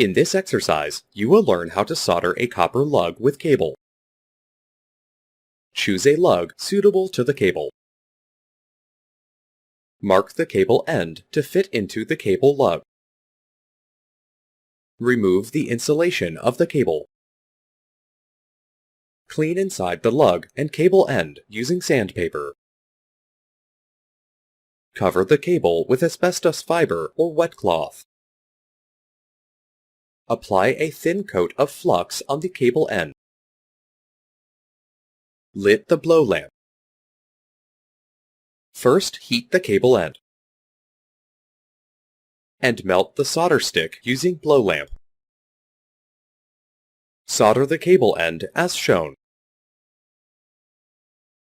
In this exercise, you will learn how to solder a copper lug with cable. Choose a lug suitable to the cable. Mark the cable end to fit into the cable lug. Remove the insulation of the cable. Clean inside the lug and cable end using sandpaper. Cover the cable with asbestos fiber or wet cloth. Apply a thin coat of flux on the cable end. Lit the blow lamp. First, heat the cable end. And melt the solder stick using blow lamp. Solder the cable end as shown.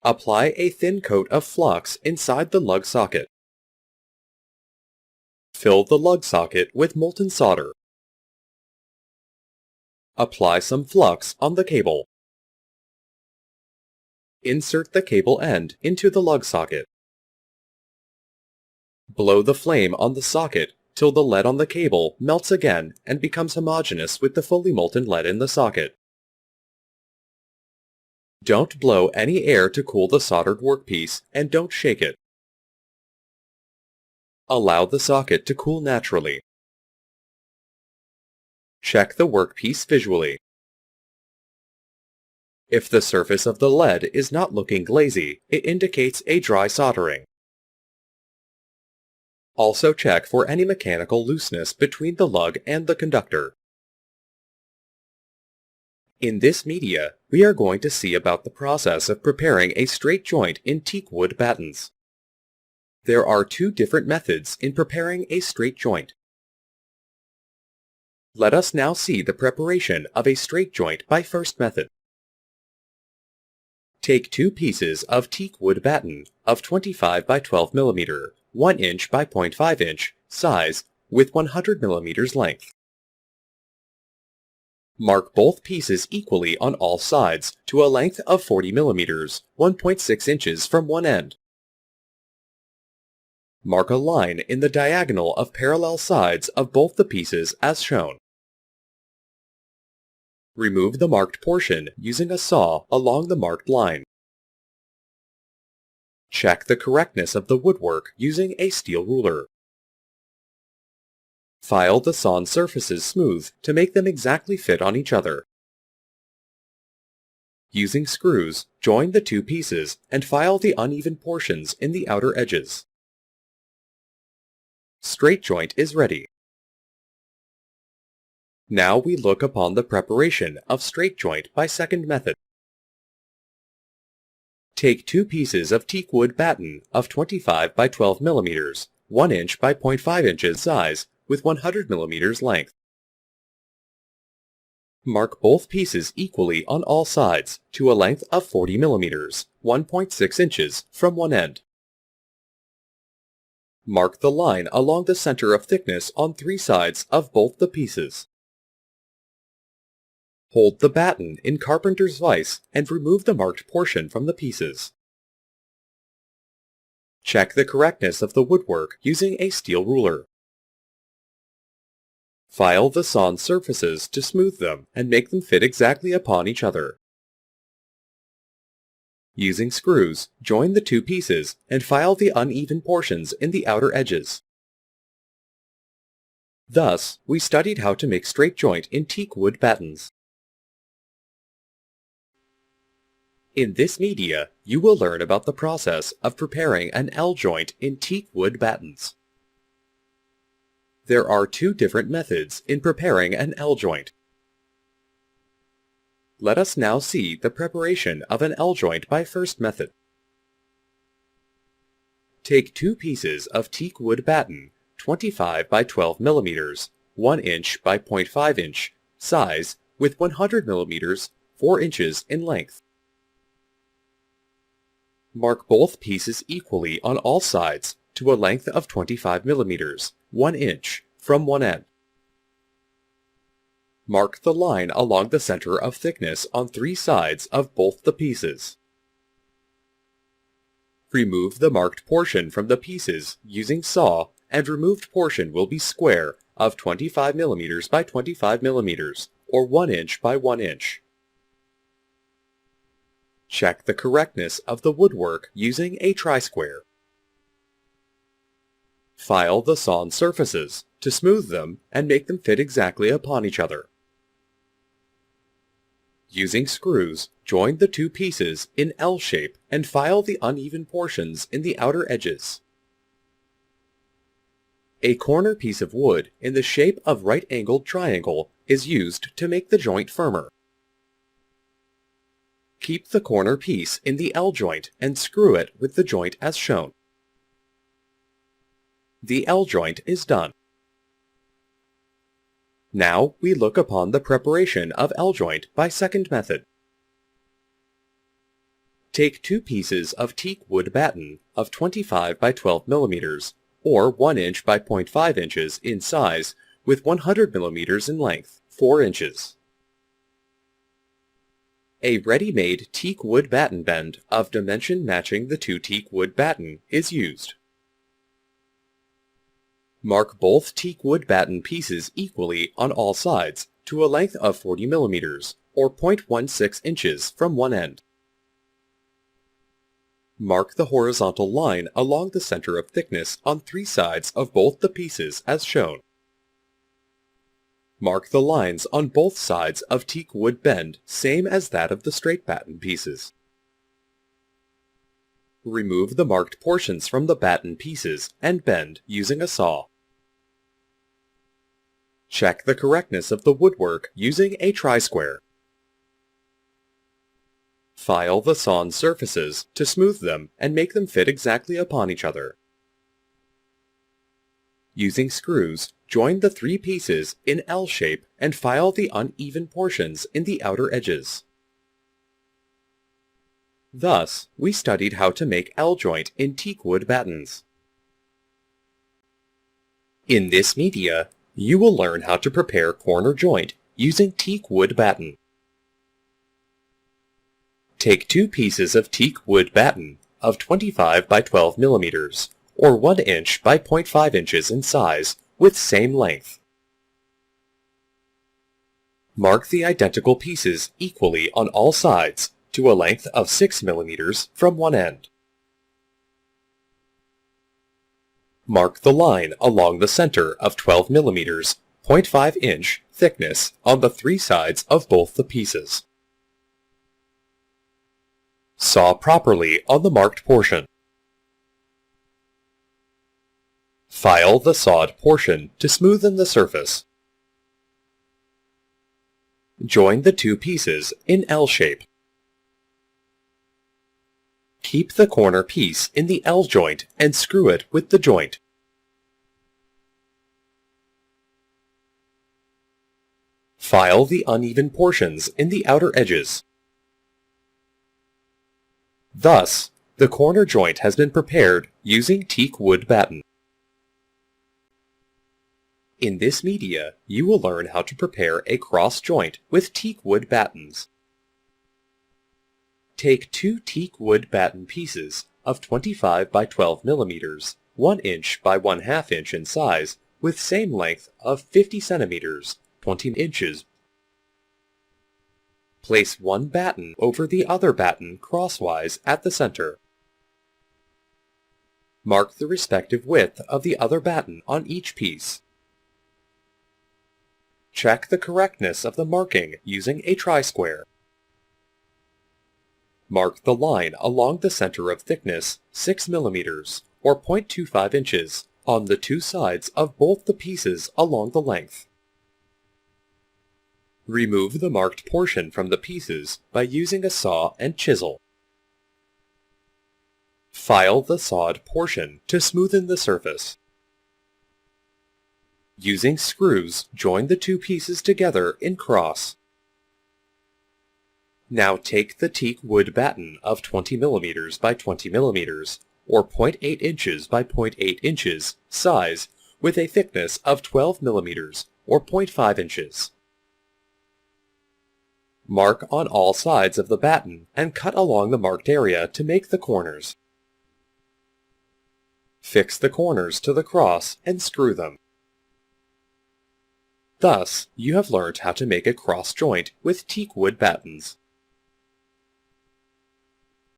Apply a thin coat of flux inside the lug socket. Fill the lug socket with molten solder. Apply some flux on the cable. Insert the cable end into the lug socket. Blow the flame on the socket till the lead on the cable melts again and becomes homogeneous with the fully molten lead in the socket. Don't blow any air to cool the soldered workpiece and don't shake it. Allow the socket to cool naturally. Check the workpiece visually. If the surface of the lead is not looking glazy, it indicates a dry soldering. Also check for any mechanical looseness between the lug and the conductor. In this media, we are going to see about the process of preparing a straight joint in teak wood battens. There are two different methods in preparing a straight joint. Let us now see the preparation of a straight joint by first method. Take two pieces of teak wood batten of 25 by 12 mm, 1 inch by 0.5 inch size with 100 mm length. Mark both pieces equally on all sides to a length of 40 mm, 1.6 inches from one end. Mark a line in the diagonal of parallel sides of both the pieces as shown. Remove the marked portion using a saw along the marked line. Check the correctness of the woodwork using a steel ruler. File the sawn surfaces smooth to make them exactly fit on each other. Using screws, join the two pieces and file the uneven portions in the outer edges. Straight joint is ready. Now we look upon the preparation of straight joint by second method. Take two pieces of teak wood batten of 25 by 12 mm, 1 inch by 0.5 inches size with 100 mm length. Mark both pieces equally on all sides to a length of 40 mm, 1.6 inches from one end. Mark the line along the center of thickness on three sides of both the pieces. Hold the batten in carpenter's vise and remove the marked portion from the pieces. Check the correctness of the woodwork using a steel ruler. File the sawn surfaces to smooth them and make them fit exactly upon each other. Using screws, join the two pieces and file the uneven portions in the outer edges. Thus, we studied how to make straight joint in teak wood battens. In this media, you will learn about the process of preparing an L-joint in teak wood battens. There are two different methods in preparing an L-joint. Let us now see the preparation of an L-joint by first method. Take two pieces of teak wood batten, 25 by 12 mm, 1 inch by 0.5 inch size with 100 mm, 4 inches in length. Mark both pieces equally on all sides to a length of 25 mm, 1 inch, from one end. Mark the line along the center of thickness on three sides of both the pieces. Remove the marked portion from the pieces using saw, and removed portion will be square, of 25 millimeters by 25 millimeters, or 1 inch by 1 inch. Check the correctness of the woodwork using a tri-square. File the sawn surfaces to smooth them and make them fit exactly upon each other. Using screws, join the two pieces in L shape and file the uneven portions in the outer edges. A corner piece of wood in the shape of right-angled triangle is used to make the joint firmer. Keep the corner piece in the L joint and screw it with the joint as shown. The L joint is done. Now we look upon the preparation of L joint by second method. Take two pieces of teak wood batten of 25 by 12 millimeters, or 1 inch by 0.5 inches in size, with 100 millimeters in length, 4 inches. A ready-made teak wood batten bend of dimension matching the two teak wood batten is used. Mark both teak wood batten pieces equally on all sides to a length of 40 millimeters, or 0.16 inches from one end. Mark the horizontal line along the center of thickness on 3 sides of both the pieces as shown. Mark the lines on both sides of teak wood bend same as that of the straight batten pieces. Remove the marked portions from the batten pieces and bend using a saw. Check the correctness of the woodwork using a tri-square. File the sawn surfaces to smooth them and make them fit exactly upon each other. Using screws, join the 3 pieces in L shape and file the uneven portions in the outer edges. Thus, we studied how to make L joint in teak wood battens. In this media, you will learn how to prepare corner joint using teak wood batten. Take 2 pieces of teak wood batten of 25 by 12 millimeters, or 1 inch by 0.5 inches in size, with same length. Mark the identical pieces equally on all sides to a length of 6 millimeters from one end. Mark the line along the center of 12 millimeters, 0.5 inch thickness on the 3 sides of both the pieces. Saw properly on the marked portion. File the sawed portion to smoothen the surface. Join the 2 pieces in L shape. Keep the corner piece in the L joint and screw it with the joint. File the uneven portions in the outer edges. Thus, the corner joint has been prepared using teak wood batten. In this media, you will learn how to prepare a cross joint with teak wood battens. Take 2 teak wood batten pieces of 25 by 12 millimeters, 1 inch by 1/2 inch in size, with same length of 50 centimeters, 20 inches. Place one batten over the other batten crosswise at the center. Mark the respective width of the other batten on each piece. Check the correctness of the marking using a tri-square. Mark the line along the center of thickness 6 millimeters, or 0.25 inches, on the 2 sides of both the pieces along the length. Remove the marked portion from the pieces by using a saw and chisel. File the sawed portion to smoothen the surface. Using screws, join the 2 pieces together in cross. Now take the teak wood batten of 20 millimeters by 20 millimeters, or 0.8 inches by 0.8 inches, size, with a thickness of 12 millimeters, or 0.5 inches. Mark on all sides of the batten and cut along the marked area to make the corners. Fix the corners to the cross and screw them. Thus, you have learned how to make a cross joint with teak wood battens.